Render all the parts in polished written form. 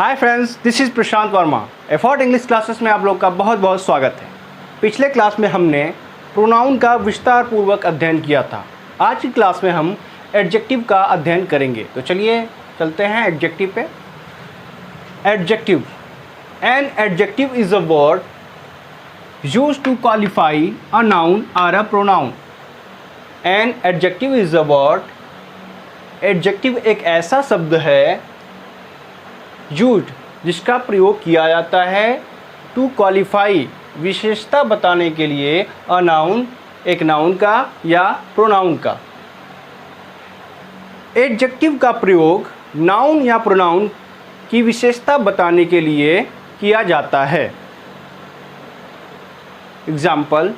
Hi friends, this is Prashant Verma. Effort English classes में आप लोग का बहुत बहुत स्वागत है। पिछले क्लास में हमने प्रोनाउन का विस्तार पूर्वक अध्ययन किया था। आज की क्लास में हम एडजेक्टिव का अध्ययन करेंगे। तो चलिए चलते हैं एडजेक्टिव पे। Adjective. An adjective is a word used to qualify a noun और a pronoun. An adjective is a word, adjective एक ऐसा शब्द है यूज्ड जिसका प्रयोग किया जाता है टू क्वालिफाई विशेषता बताने के लिए अ नाउन एक नाउन का या प्रोनाउन का। एडजेक्टिव का प्रयोग नाउन या प्रोनाउन की विशेषता बताने के लिए किया जाता है। Example,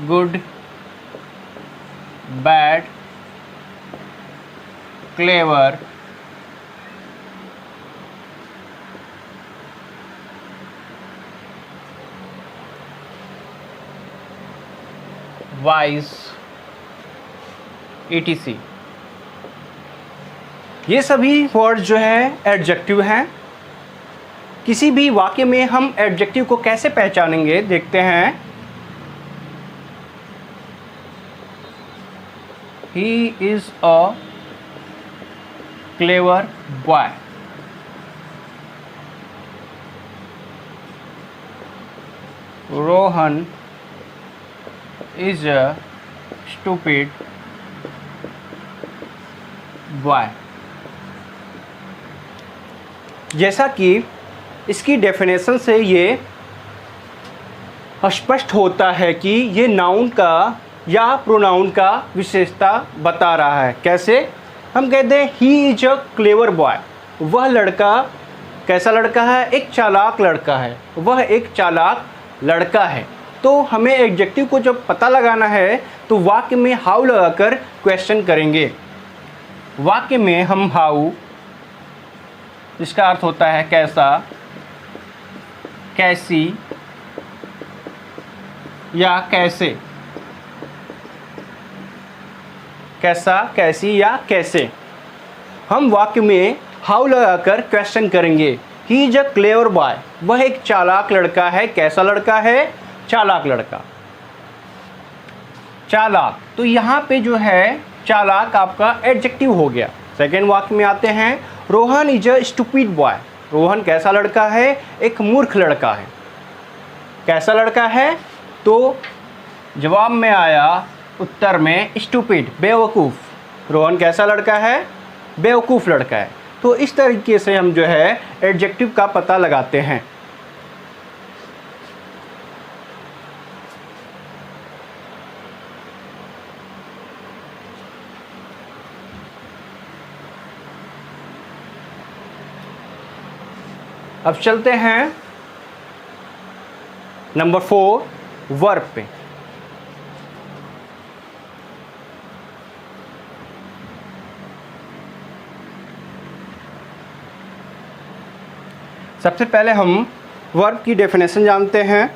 good, bad, clever, wise, etc। ये सभी वर्ड जो है एडजेक्टिव हैं। किसी भी वाक्य में हम एडजेक्टिव को कैसे पहचानेंगे देखते हैं। He is a clever boy. Rohan is a stupid boy। जैसा कि इसकी डेफिनेशन से ये स्पष्ट होता है कि ये नाउन का या प्रोनाउन का विशेषता बता रहा है। कैसे? हम कहते हैं he is a clever boy. वह लड़का कैसा लड़का है? एक चालाक लड़का है। वह एक चालाक लड़का है। तो हमें एडजेक्टिव को जब पता लगाना है तो वाक्य में हाउ लगाकर क्वेश्चन करेंगे। वाक्य में हम हाउ, जिसका अर्थ होता है कैसा, कैसी या कैसे, कैसा, कैसी या कैसे, हम वाक्य में हाउ लगाकर क्वेश्चन करेंगे। He is a clever boy. वह एक चालाक लड़का है। कैसा लड़का है? चालाक लड़का। चालाक, तो यहाँ पे जो है चालाक आपका एडजेक्टिव हो गया। सेकेंड वाक्य में आते हैं। Rohan is a stupid boy. Rohan कैसा लड़का है? एक मूर्ख लड़का है। कैसा लड़का है? तो जवाब में आया उत्तर में स्टूपिड, बेवकूफ़। रोहन कैसा लड़का है? बेवकूफ़ लड़का है। तो इस तरीके से हम जो है एडजेक्टिव का पता लगाते हैं। अब चलते हैं नंबर 4 वर्ब पे। सबसे पहले हम वर्ब की डेफिनेशन जानते हैं।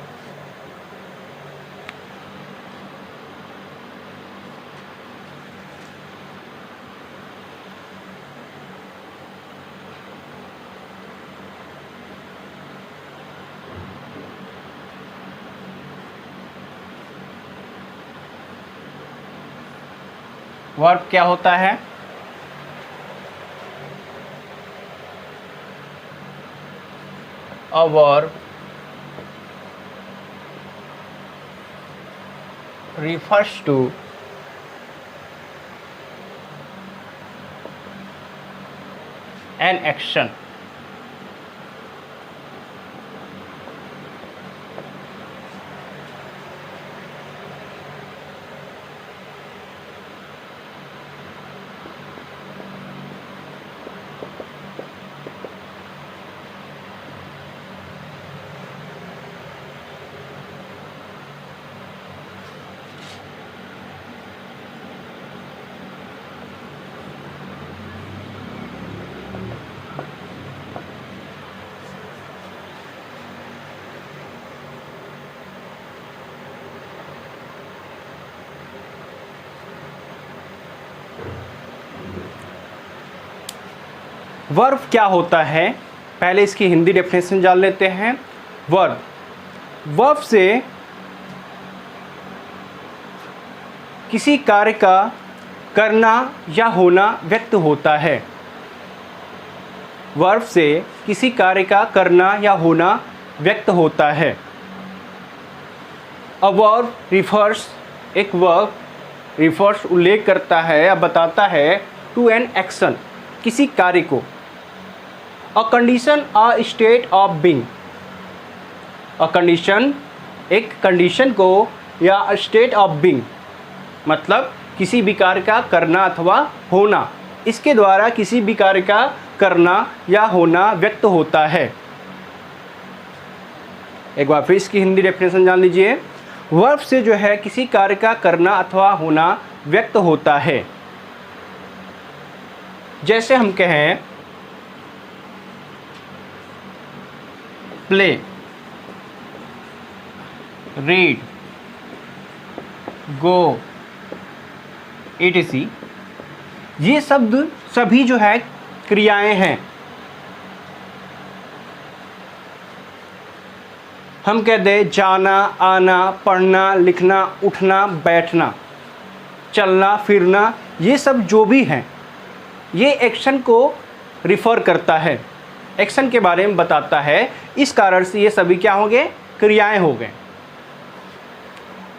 वर्ब क्या होता है? A verb refers to an action verb क्या होता है, पहले इसकी हिंदी डेफिनेशन जान लेते हैं। वर्ब से किसी कार्य का करना या होना व्यक्त होता है। वर्ब से किसी कार्य का करना या होना व्यक्त होता है। अ वर्ब रिफर्स, एक वर्ब रिफर्स उल्लेख करता है या बताता है टू एन एक्शन, किसी कार्य को। A condition, a state of being, a condition, एक कंडीशन को, या स्टेट ऑफ बीइंग मतलब किसी भी कार्य का करना अथवा होना, इसके द्वारा किसी भी कार्य का करना या होना व्यक्त होता है। एक बार फिर इसकी हिंदी डेफिनेशन जान लीजिए। वर्ब से जो है किसी कार्य का करना अथवा होना व्यक्त होता है। जैसे हम कहें प्ले, रीड, गो, etc, ये शब्द सभी जो है क्रियाएं हैं। हम कहते हैं जाना, आना, पढ़ना, लिखना, उठना, बैठना, चलना, फिरना, ये सब जो भी हैं ये एक्शन को रिफ़र करता है, एक्शन के बारे में बताता है। इस कारण से ये सभी क्या होंगे, क्रियाएं हो गए।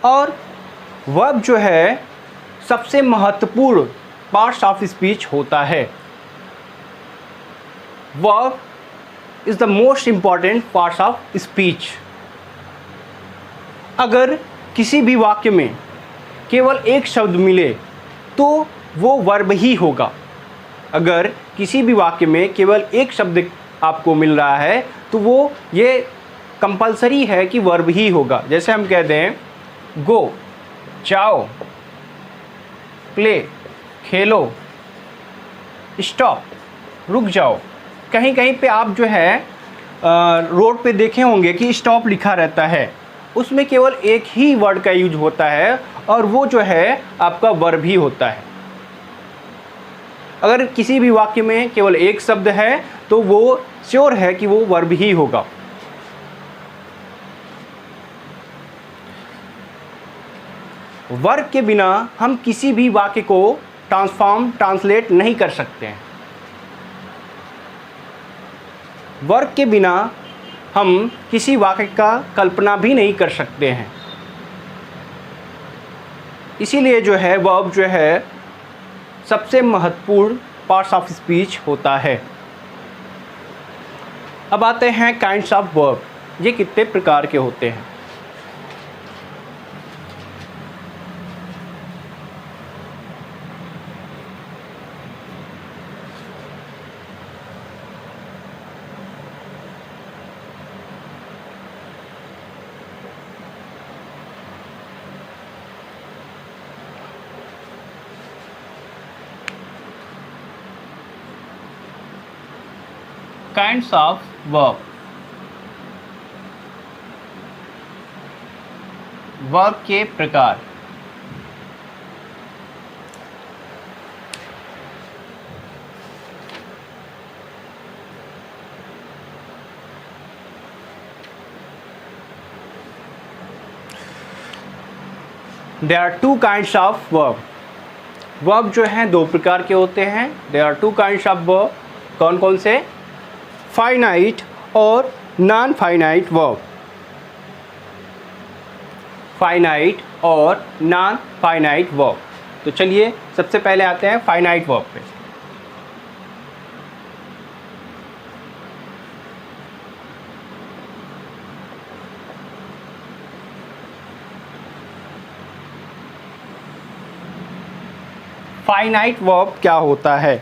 और वर्ब जो है सबसे महत्वपूर्ण पार्ट्स ऑफ स्पीच होता है। Verb is the most important parts of speech. अगर किसी भी वाक्य में केवल एक शब्द मिले तो वो वर्ब ही होगा। अगर किसी भी वाक्य में केवल एक शब्द आपको मिल रहा है तो वो ये कंपलसरी है कि वर्ब ही होगा। जैसे हम कहते हैं गो, जाओ, प्ले, खेलो, स्टॉप, रुक जाओ। कहीं कहीं पे आप जो है रोड पे देखे होंगे कि स्टॉप लिखा रहता है, उसमें केवल एक ही वर्ड का यूज होता है और वो जो है आपका वर्ब ही होता है। अगर किसी भी वाक्य में केवल एक शब्द है तो वो श्योर है कि वो वर्ब ही होगा। वर्ब के बिना हम किसी भी वाक्य को ट्रांसलेट नहीं कर सकते हैं। वर्ब के बिना हम किसी वाक्य का कल्पना भी नहीं कर सकते हैं। इसीलिए जो है वर्ब जो है सबसे महत्वपूर्ण पार्ट्स ऑफ स्पीच होता है। अब आते हैं काइंड्स ऑफ वर्ब, ये कितने प्रकार के होते हैं। काइंड्स ऑफ वर्ब, वर्ब के प्रकार। There are two kinds of verb. Verb जो हैं दो प्रकार के होते हैं। There are two kinds of verb. कौन कौन से? फाइनाइट और नॉन फाइनाइट वर्ब। फाइनाइट और नॉन फाइनाइट वर्ब। तो चलिए सबसे पहले आते हैं फाइनाइट वर्ब पे। फाइनाइट वर्ब क्या होता है,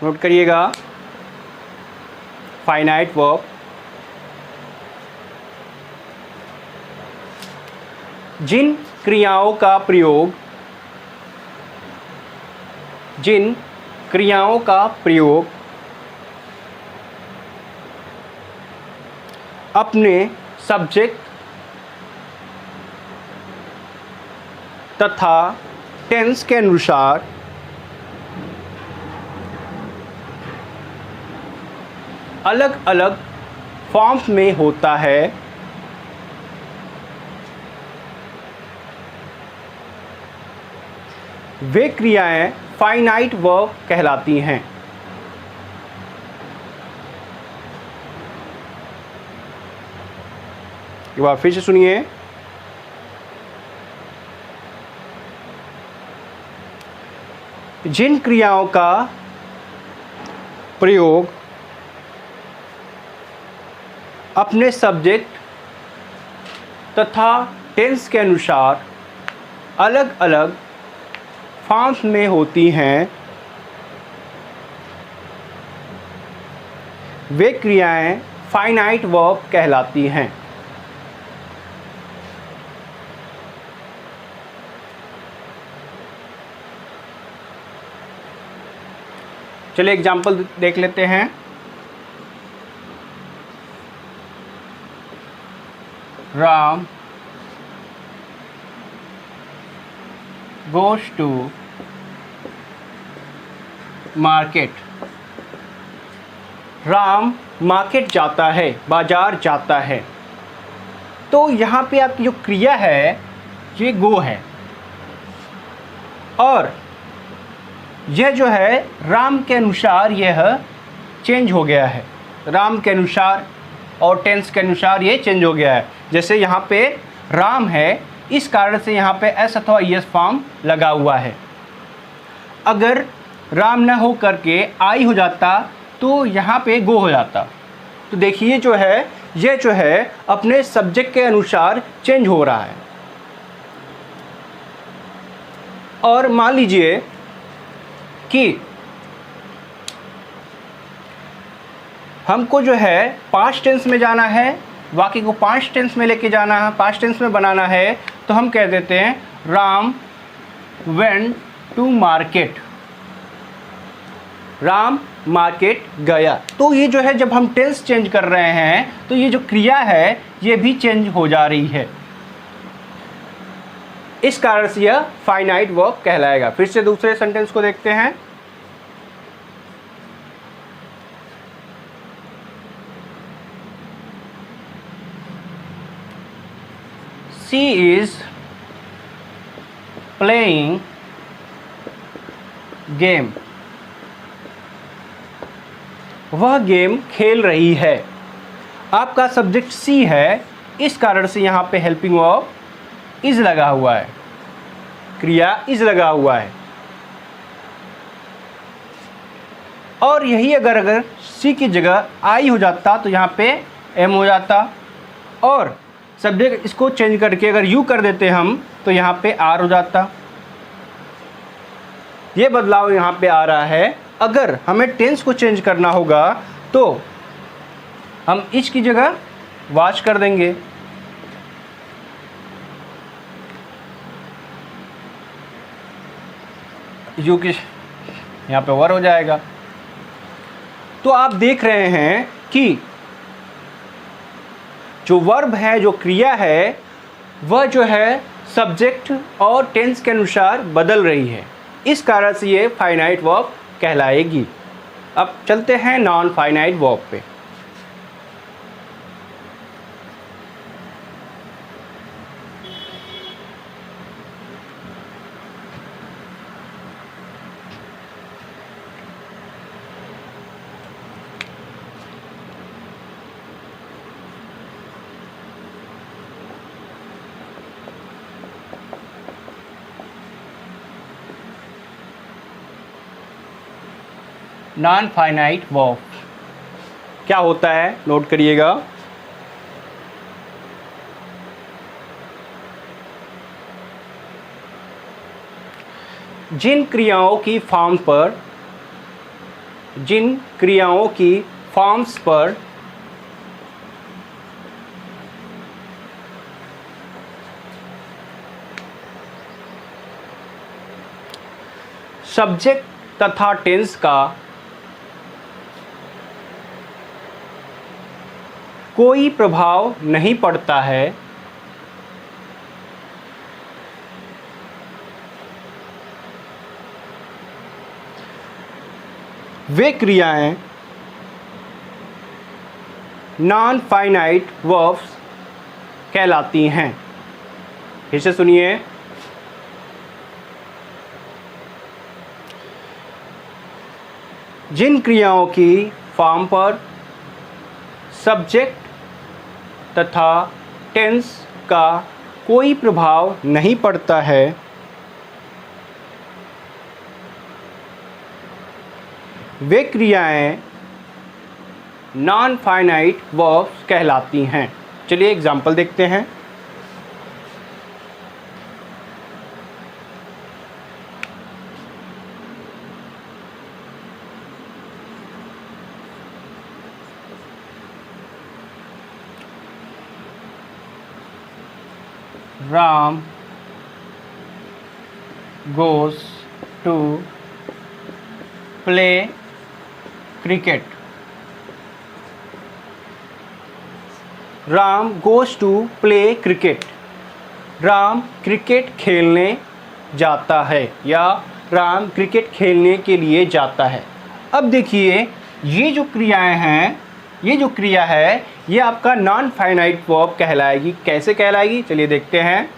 नोट करिएगा। फाइनाइट वर्ब जिन क्रियाओं का प्रयोग अपने सब्जेक्ट तथा टेंस के अनुसार अलग अलग फॉर्म्स में होता है, वे क्रियाएं फाइनाइट वर्ब कहलाती हैं। एक बार फिर से सुनिए। जिन क्रियाओं का प्रयोग अपने सब्जेक्ट तथा टेंस के अनुसार अलग अलग फॉर्म्स में होती हैं, वे क्रियाएं फाइनाइट वर्ब कहलाती हैं। चलिए एग्जाम्पल देख लेते हैं। Ram goes to market। Ram market जाता है, बाजार जाता है। तो यहाँ पे आपकी जो क्रिया है ये गो है, और यह जो है राम के अनुसार यह चेंज हो गया है। राम के अनुसार और टेंस के अनुसार ये चेंज हो गया है। जैसे यहाँ पे राम है, इस कारण से यहाँ पे एस अथवा ई एस फॉर्म लगा हुआ है। अगर राम न हो करके आई हो जाता तो यहाँ पे गो हो जाता। तो देखिए जो है ये जो है अपने सब्जेक्ट के अनुसार चेंज हो रहा है। और मान लीजिए कि हमको जो है पास्ट टेंस में जाना है, वाक्य को पास्ट टेंस में लेके जाना है, पास्ट टेंस में बनाना है, तो हम कह देते हैं Ram went to market. Ram market गया। तो ये जो है जब हम टेंस चेंज कर रहे हैं तो ये जो क्रिया है ये भी चेंज हो जा रही है। इस कारण से यह फाइनाइट वर्ब कहलाएगा। फिर से दूसरे सेंटेंस को देखते हैं। She is playing game। वह गेम खेल रही है। आपका सब्जेक्ट सी है, इस कारण से यहाँ पे हेल्पिंग वर्ब इज लगा हुआ है, क्रिया इज लगा हुआ है। और यही अगर सी की जगह आई हो जाता तो यहाँ पे एम हो जाता, और सब्जेक्ट इसको चेंज करके अगर यू कर देते हम तो यहाँ पे आर हो जाता। ये बदलाव यहाँ पे आ रहा है। अगर हमें टेंस को चेंज करना होगा तो हम इच की जगह वाच कर देंगे। यू की यहाँ पे वर हो जाएगा। तो आप देख रहे हैं कि जो वर्ब है, जो क्रिया है, वह जो है सब्जेक्ट और टेंस के अनुसार बदल रही है। इस कारण से ये फाइनाइट वर्ब कहलाएगी। अब चलते हैं नॉन फाइनाइट वर्ब पे। नॉन फाइनाइट वर्ब क्या होता है, नोट करिएगा। जिन क्रियाओं की फॉर्म्स पर सब्जेक्ट तथा टेंस का कोई प्रभाव नहीं पड़ता है, वे क्रियाएं नॉन फाइनाइट वर्ब्स कहलाती हैं। फिर से सुनिए, जिन क्रियाओं की फॉर्म पर सब्जेक्ट तथा टेंस का कोई प्रभाव नहीं पड़ता है, वे क्रियाएं नॉन फाइनाइट वर्ब्स कहलाती हैं। चलिए एग्जाम्पल देखते हैं। Ram goes to play cricket. Ram goes to play cricket. Ram cricket खेलने जाता है या राम क्रिकेट खेलने के लिए जाता है। अब देखिए, ये जो क्रियाएं हैं, ये जो क्रिया है, ये आपका नॉन फाइनाइट वर्ब कहलाएगी। कैसे कहलाएगी, चलिए देखते हैं।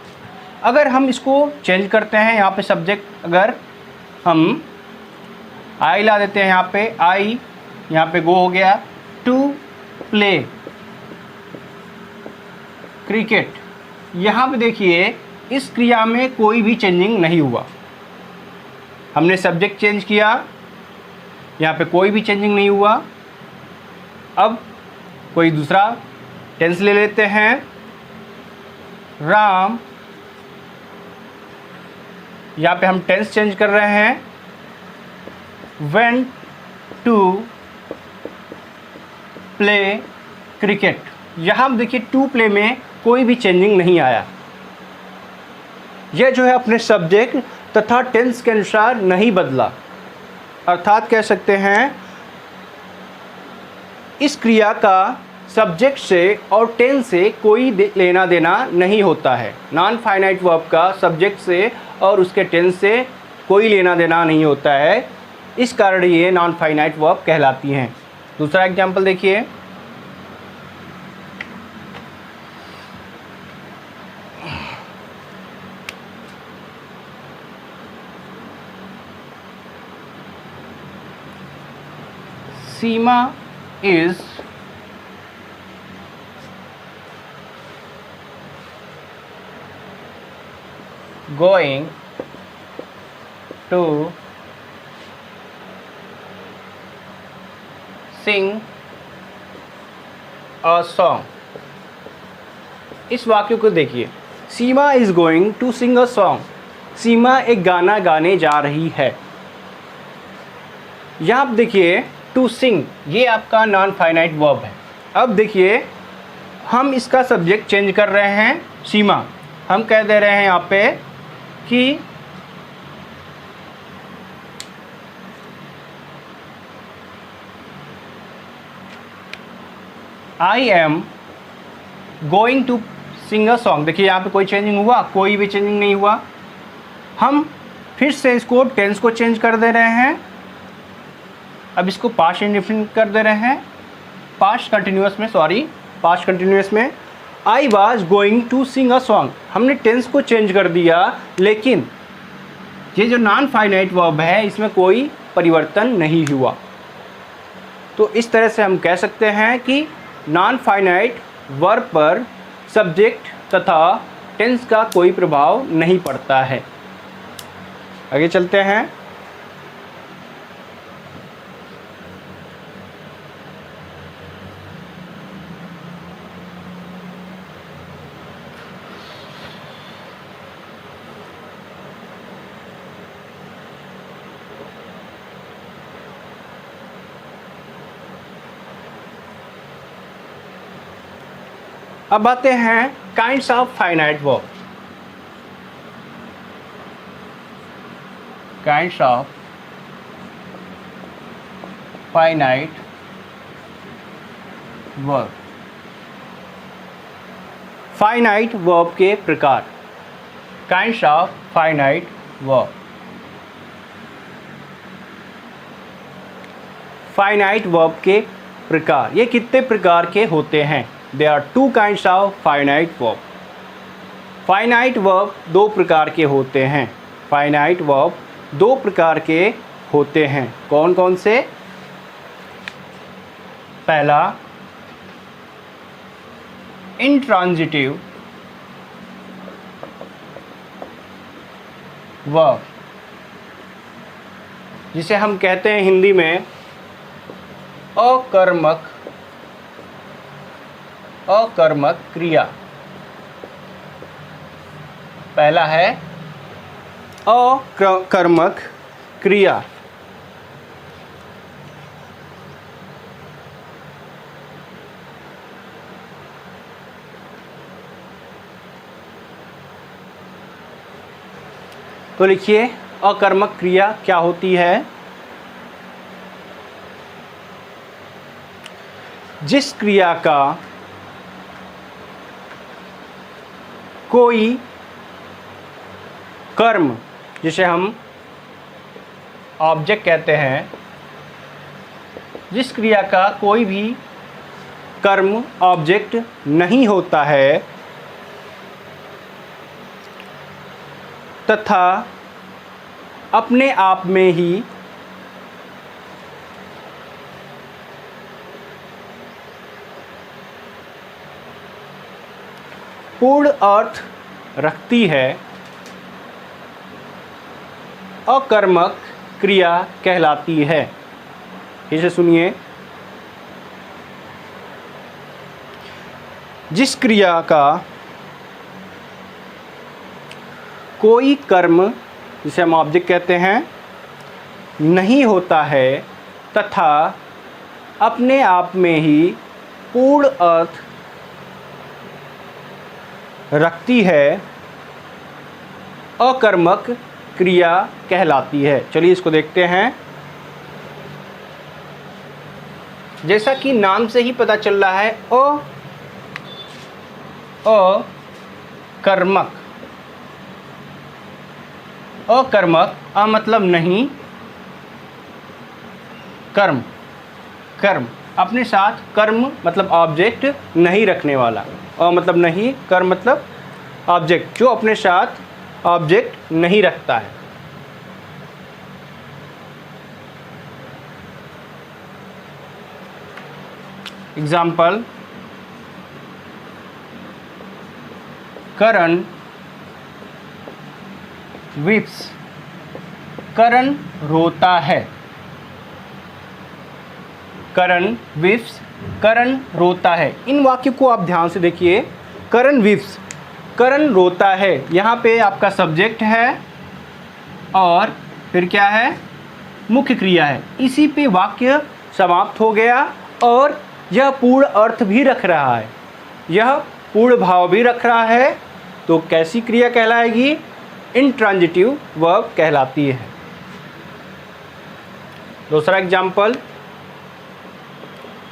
अगर हम इसको चेंज करते हैं, यहाँ पे सब्जेक्ट अगर हम आई ला देते हैं, यहाँ पे आई, यहाँ पे गो हो गया, टू प्ले क्रिकेट। यहाँ पे देखिए, इस क्रिया में कोई भी चेंजिंग नहीं हुआ। हमने सब्जेक्ट चेंज किया, यहाँ पे कोई भी चेंजिंग नहीं हुआ। अब कोई दूसरा टेंस ले लेते हैं। राम, यहाँ पे हम टेंस चेंज कर रहे हैं। Went to play cricket. यहाँ देखिए, टू प्ले में कोई भी चेंजिंग नहीं आया। यह जो है अपने सब्जेक्ट तथा टेंस के अनुसार नहीं बदला। अर्थात कह सकते हैं, इस क्रिया का सब्जेक्ट से और टेंस से कोई लेना देना नहीं होता है। नॉन फाइनाइट वर्ब का सब्जेक्ट से और उसके टेंस से कोई लेना देना नहीं होता है। इस कारण ये नॉन फाइनाइट वर्ब कहलाती हैं। दूसरा एग्जांपल देखिए। सीमा is going to sing a song। इस वाक्य को देखिए, Seema is going to sing a song. Seema एक गाना गाने जा रही है। यहाँ आप देखिए, टू सिंग ये आपका नॉन फाइनाइट वर्ब है। अब देखिए, हम इसका सब्जेक्ट चेंज कर रहे हैं। सीमा, हम कह दे रहे हैं यहाँ पे कि I am going to sing a song. देखिए, यहाँ पे कोई चेंजिंग हुआ? कोई भी चेंजिंग नहीं हुआ। हम फिर से इसको टेंस को चेंज कर दे रहे हैं। अब इसको पास्ट इंडेफिनिट कर दे रहे हैं। पास्ट कंटिन्यूअस में I was going to sing a song. हमने टेंस को चेंज कर दिया, लेकिन ये जो नॉन फाइनाइट वर्ब है, इसमें कोई परिवर्तन नहीं हुआ। तो इस तरह से हम कह सकते हैं कि नॉन फाइनाइट वर्ब पर सब्जेक्ट तथा टेंस का कोई प्रभाव नहीं पड़ता है। आगे चलते हैं। अब आते हैं kinds of finite verb. Kinds of finite verb. Finite verb के प्रकार। Kinds of finite verb. Finite verb के प्रकार, ये कितने प्रकार के होते हैं? There are two kinds of finite verb. Finite verb दो प्रकार के होते हैं। फाइनाइट वर्ब दो प्रकार के होते हैं। कौन कौन से? पहला इंट्रांजिटिव वर्ब, जिसे हम कहते हैं हिंदी में अकर्मक क्रिया। पहला है अकर्मक क्रिया। तो लिखिए अकर्मक क्रिया क्या होती है? जिस क्रिया का कोई कर्म, जिसे हम ऑब्जेक्ट कहते हैं, जिस क्रिया का कोई भी कर्म ऑब्जेक्ट नहीं होता है तथा अपने आप में ही पूर्ण अर्थ रखती है, अकर्मक क्रिया कहलाती है। इसे सुनिए। जिस क्रिया का कोई कर्म, जिसे हम ऑब्जेक्ट कहते हैं, नहीं होता है तथा अपने आप में ही पूर्ण अर्थ रखती है, अकर्मक क्रिया कहलाती है। चलिए इसको देखते हैं। जैसा कि नाम से ही पता चल रहा है, अकर्मक। अकर्मक मतलब नहीं, कर्म। कर्म अपने साथ कर्म मतलब ऑब्जेक्ट नहीं रखने वाला। मतलब नहीं, कर्म मतलब ऑब्जेक्ट, जो अपने साथ ऑब्जेक्ट नहीं रखता है। एग्जाम्पल, करण वीप्स। करण रोता है। करण वीप्स, करण रोता है। इन वाक्यों को आप ध्यान से देखिए। करण वीप्स, करण रोता है। यहाँ पे आपका सब्जेक्ट है और फिर क्या है? मुख्य क्रिया है। इसी पे वाक्य समाप्त हो गया और यह पूर्ण अर्थ भी रख रहा है, यह पूर्ण भाव भी रख रहा है। तो कैसी क्रिया कहलाएगी? इंट्रांजिटिव वर्ब कहलाती है। दूसरा एग्जाम्पल,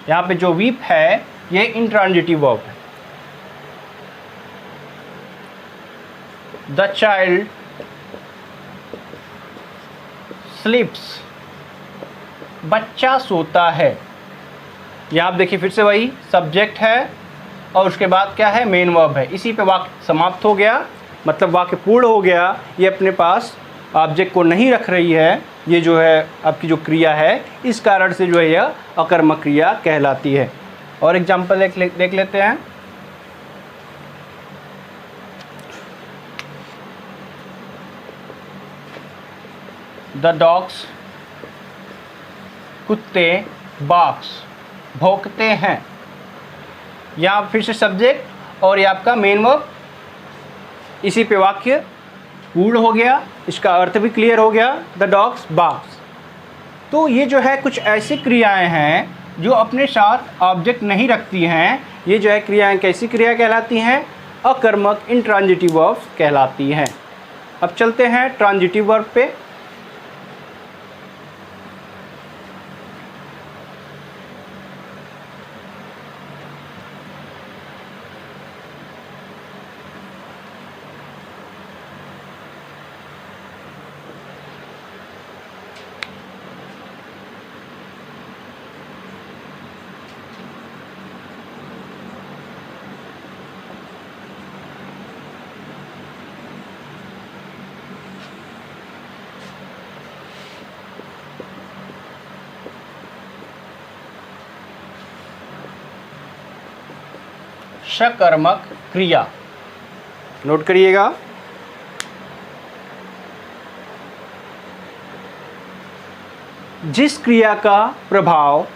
यहाँ पे जो वीप है ये इंट्रांजिटिव वर्ब है। The child स्लीप्स। बच्चा सोता है। यहाँ आप देखिए फिर से वही सब्जेक्ट है और उसके बाद क्या है? मेन वर्ब है। इसी पे वाक्य समाप्त हो गया, मतलब वाक्य पूर्ण हो गया। ये अपने पास ऑब्जेक्ट को नहीं रख रही है, ये जो है आपकी जो क्रिया है, इस कारण से जो है यह अकर्मक क्रिया कहलाती है। और एग्जाम्पल देख लेते हैं। द डॉग्स, कुत्ते, बार्क्स, भौंकते हैं। यहाँ फिर से सब्जेक्ट और ये आपका मेन वर्ब, इसी पे वाक्य पूर्ण हो गया, इसका अर्थ भी क्लियर हो गया। The dogs barks. तो ये जो है कुछ ऐसी क्रियाएं हैं जो अपने साथ ऑब्जेक्ट नहीं रखती हैं। ये जो है क्रियाएं कैसी क्रिया कहलाती हैं? अकर्मक इंट्रांजिटिव वर्ब्स कहलाती हैं। अब चलते हैं ट्रांजिटिव वर्ब पे। सकर्मक क्रिया। नोट करिएगा। जिस क्रिया का प्रभाव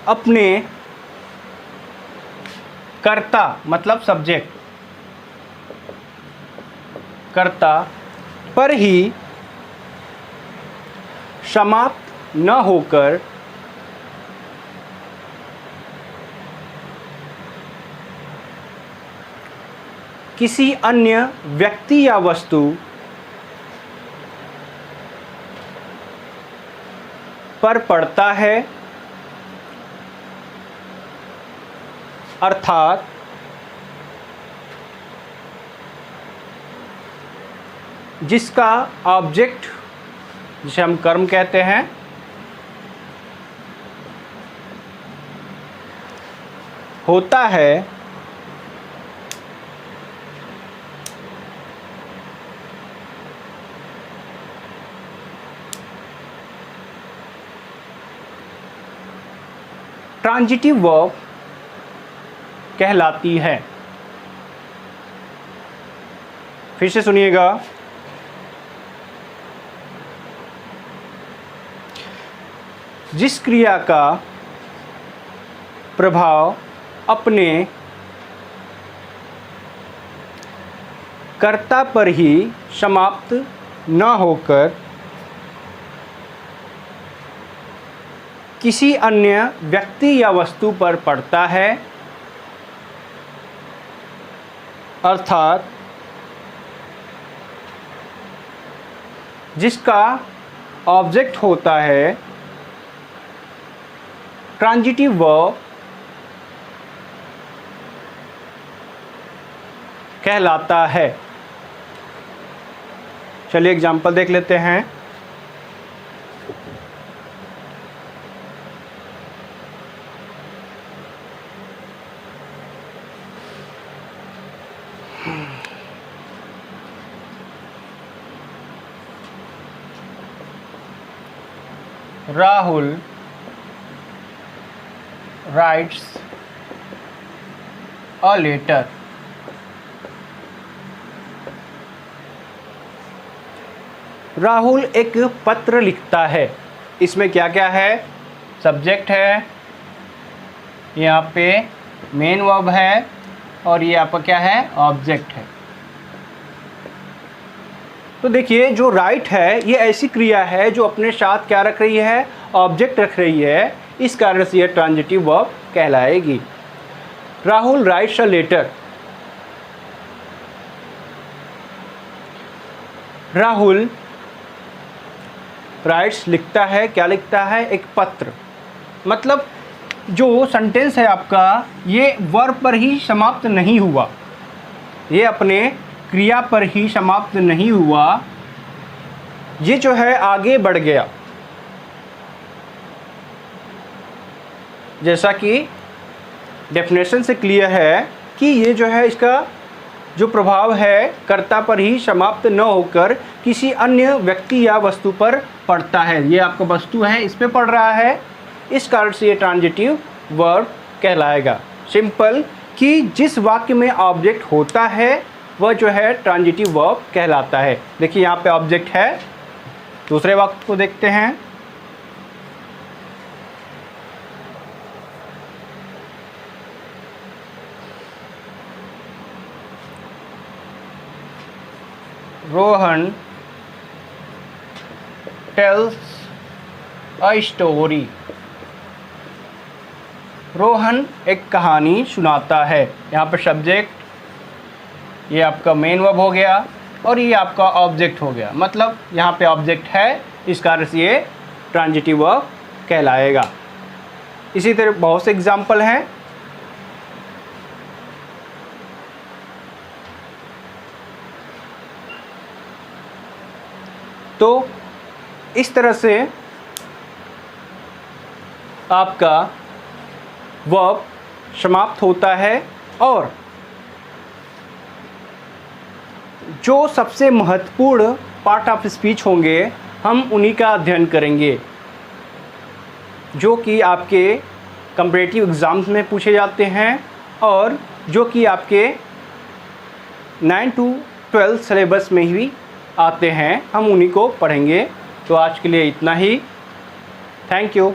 अपने कर्ता मतलब सब्जेक्ट कर्ता पर ही समाप्त न होकर किसी अन्य व्यक्ति या वस्तु पर पड़ता है, अर्थात जिसका ऑब्जेक्ट, जिसे हम कर्म कहते हैं, होता है ट्रांजिटिव वर्ब कहलाती है। फिर से सुनिएगा। जिस क्रिया का प्रभाव अपने कर्ता पर ही समाप्त न होकर किसी अन्य व्यक्ति या वस्तु पर पड़ता है, अर्थात जिसका ऑब्जेक्ट होता है, ट्रांजिटिव वर्ब कहलाता है। चलिए एग्जाम्पल देख लेते हैं। Rahul writes a letter. Rahul एक पत्र लिखता है। इसमें क्या क्या है? सब्जेक्ट है, यहाँ पे मेन वर्ब है, और ये आपका क्या है? ऑब्जेक्ट है। तो देखिए, जो राइट है ये ऐसी क्रिया है जो अपने साथ क्या रख रही है? ऑब्जेक्ट रख रही है। इस कारण से ये ट्रांजिटिव वर्ब कहलाएगी। Rahul writes a letter. Rahul writes लिखता है। क्या लिखता है? एक पत्र। मतलब जो सेंटेंस है आपका, ये वर्ब पर ही समाप्त नहीं हुआ, ये अपने क्रिया पर ही समाप्त नहीं हुआ, ये जो है आगे बढ़ गया। जैसा कि डेफिनेशन से क्लियर है कि ये जो है, इसका जो प्रभाव है कर्ता पर ही समाप्त न होकर किसी अन्य व्यक्ति या वस्तु पर पड़ता है। ये आपका वस्तु है, इस पे पड़ रहा है, इस कारण से ये ट्रांजिटिव वर्ब कहलाएगा। सिंपल कि जिस वाक्य में ऑब्जेक्ट होता है वह जो है ट्रांजिटिव वर्ब कहलाता है। देखिए यहाँ पे ऑब्जेक्ट है। दूसरे वाक्य को देखते हैं। Rohan tales a story. Rohan एक कहानी सुनाता है। यहाँ पर सब्जेक्ट, ये आपका मेन वर्ब हो गया, और ये आपका ऑब्जेक्ट हो गया। मतलब यहाँ पे ऑब्जेक्ट है, इस कारण से ये ट्रांजिटिव वर्ब कहलाएगा। इसी तरह बहुत से एग्जाम्पल हैं। तो इस तरह से आपका वर्ब समाप्त होता है, और जो सबसे महत्वपूर्ण पार्ट ऑफ स्पीच होंगे हम उन्हीं का अध्ययन करेंगे, जो कि आपके कम्पिटिटिव एग्ज़ाम्स में पूछे जाते हैं और जो कि आपके 9 to 12 सिलेबस में ही आते हैं, हम उन्हीं को पढ़ेंगे। तो आज के लिए इतना ही। Thank you.